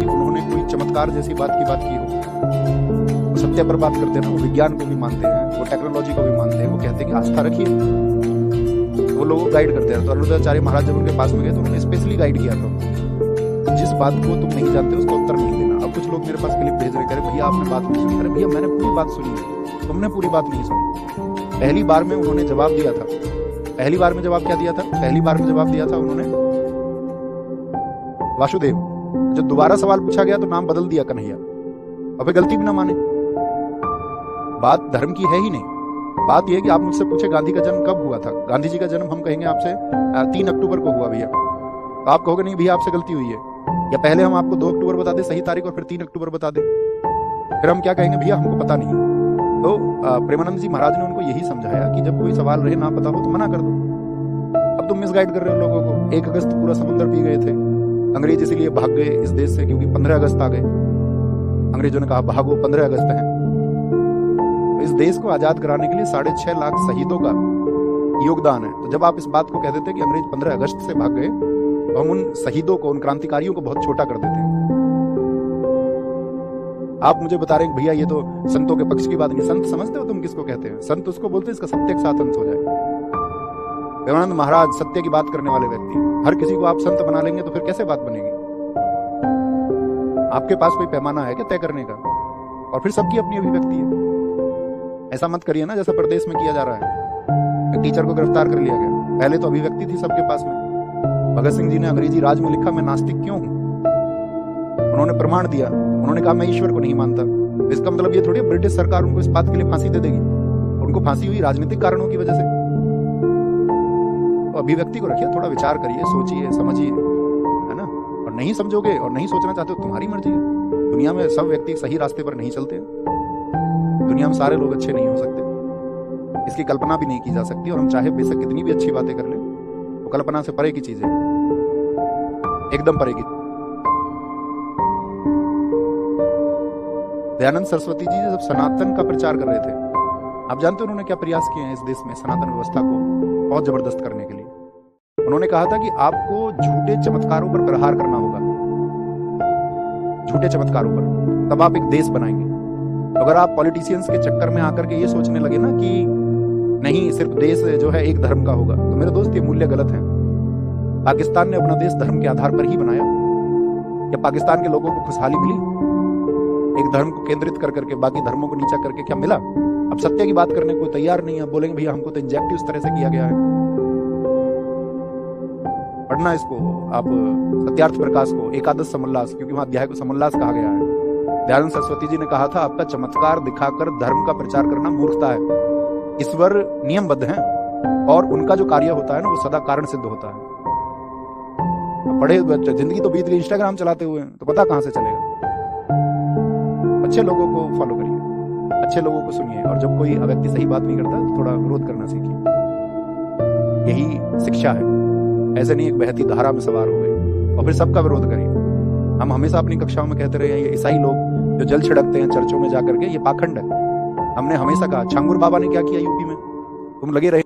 उन्होंने कोई चमत्कार जैसी बात की हो, वो सत्य पर बात करते हैं ना, वो विज्ञान को भी मानते हैं, वो टेक्नोलॉजी को भी मानते हैं, वो कहते हैं कि आस्था रखिए, वो लोगों को गाइड करते हैं। तो अरुणाचार्य महाराज जब उनके पास में गए तो उन्होंने स्पेशली गाइड किया था, जिस बात को तुम नहीं जानते उसका उत्तर नहीं देना। अब कुछ लोग मेरे पास क्लिप भेज रहे, कह रहे भैया आपने बात नहीं सुनी। अरे भैया मैंने पूरी बात सुनी है, तुमने पूरी बात नहीं सुनी। पहली बार में उन्होंने जवाब दिया था, पहली बार में जवाब क्या दिया था, पहली बार में जवाब दिया था उन्होंने वासुदेव। जब दोबारा सवाल पूछा गया तो नाम बदल दिया कन्हैया, और फिर गलती भी ना माने। बात धर्म की है ही नहीं, बात यह है कि आप मुझसे पूछे गांधी का जन्म कब हुआ था। गांधी जी का जन्म हम कहेंगे आपसे 3 अक्टूबर को हुआ भैया, तो आप कहोगे नहीं भैया आपसे गलती हुई है, या पहले हम आपको 2 अक्टूबर बता दें सही तारीख और फिर 3 अक्टूबर बता दें, फिर हम क्या कहेंगे भैया हमको पता नहीं। तो प्रेमानंद जी महाराज ने उनको यही समझाया कि जब कोई सवाल रहे ना पता हो तो मना कर दो। अब तुम मिसगाइड कर रहे हो लोगों को। 1 अगस्त पूरा समुद्र पी गए थे अंग्रेज, इसीलिए भाग गए इस देश से, क्योंकि 15 अगस्त आ गए। अंग्रेजों ने कहा भागो, 15 अगस्त है। तो इस देश को आजाद कराने के लिए 6.5 लाख शहीदों का योगदान है। तो जब आप इस बात को कह देते कि अंग्रेज 15 अगस्त से भाग गए, तो हम उन शहीदों को, उन क्रांतिकारियों को बहुत छोटा कर देते हैं। आप मुझे बता रहे हैं भैया ये तो संतों के पक्ष की बात नहीं। संत समझते हो तुम किसको कहते हैं? संत उसको बोलते हैं इसका सत्य के साथ अंत हो जाए। प्रेमानंद महाराज सत्य की बात करने वाले व्यक्ति, हर किसी को आप संत बना लेंगे तो फिर कैसे बात बनेगी? आपके पास कोई पैमाना है क्या तय करने का? और फिर सबकी अपनी अभिव्यक्ति है। ऐसा मत करिए ना जैसा प्रदेश में किया जा रहा है। एक टीचर को गिरफ्तार कर लिया गया, पहले तो अभिव्यक्ति थी सबके पास में। भगत सिंह जी ने अंग्रेजी राज में लिखा मैं नास्तिक क्यों हूं, उन्होंने प्रमाण दिया, उन्होंने कहा मैं ईश्वर को नहीं मानता। इसका मतलब ये थोड़ी ब्रिटिश सरकार उनको इस बात के लिए फांसी दे देगी। उनको फांसी हुई राजनीतिक कारणों की वजह से। तो अभिव्यक्ति को रखिए, थोड़ा विचार करिए, सोचिए, समझिए, है ना। और नहीं समझोगे और नहीं सोचना चाहते हो तुम्हारी मर्जी है। दुनिया में सब व्यक्ति सही रास्ते पर नहीं चलते, दुनिया में सारे लोग अच्छे नहीं हो सकते, इसकी कल्पना भी नहीं की जा सकती। और हम चाहे बेशक कितनी भी अच्छी बातें कर ले, वो कल्पना से परे की चीजें, एकदम परे की। दयानंद सरस्वती जी जब सनातन का प्रचार कर रहे थे, आप जानते हो उन्होंने क्या प्रयास किए हैं इस देश में सनातन व्यवस्था को बहुत जबरदस्त करने के लिए? उन्होंने कहा था कि आपको झूठे चमत्कारों पर प्रहार करना होगा, झूठे चमत्कारों पर, तब आप एक देश बनाएंगे। अगर आप पॉलिटिशियंस के चक्कर में आकर के ये सोचने लगे ना कि नहीं सिर्फ देश जो है एक धर्म का होगा, तो मेरे दोस्त ये मूल्य गलत है। पाकिस्तान ने अपना देश धर्म के आधार पर ही बनाया। क्या पाकिस्तान के लोगों को खुशहाली मिली एक धर्म को केंद्रित कर करके, बाकी धर्मों को नीचा करके? क्या मिला? अब सत्य की बात करने को तैयार नहीं है, बोलेंगे भैया हमको तो इंजेक्टिव इस तरह से किया गया है। पढ़ना इसको आप सत्यार्थ प्रकाश को, एकादश समोल्लास, क्योंकि वहां अध्याय को समोल्लास कहा गया है। दयानंद सरस्वती जी ने कहा था आपका चमत्कार दिखाकर धर्म का प्रचार करना मूर्खता है। ईश्वर नियमबद्ध हैं और उनका जो कार्य होता है ना वो सदा कारण सिद्ध होता है। पढ़े जिंदगी तो बीत गई इंस्टाग्राम चलाते हुए, तो पता कहां से चलेगा। अच्छे लोगों को फॉलो करिए, अच्छे लोगों को सुनिए, और जब कोई व्यक्ति सही बात नहीं करता तो थोड़ा विरोध करना सीखिए। यही शिक्षा है। ऐसे नहीं एक बहती धारा में सवार हो गए और फिर सबका विरोध करिए। हम हमेशा अपनी कक्षाओं में कहते रहे हैं ये ईसाई लोग जो जल छिड़कते हैं चर्चों में जाकर के, ये पाखंड है। हमने हमेशा कहा, छांगुर बाबा ने क्या किया यूपी में, तुम लगे रहे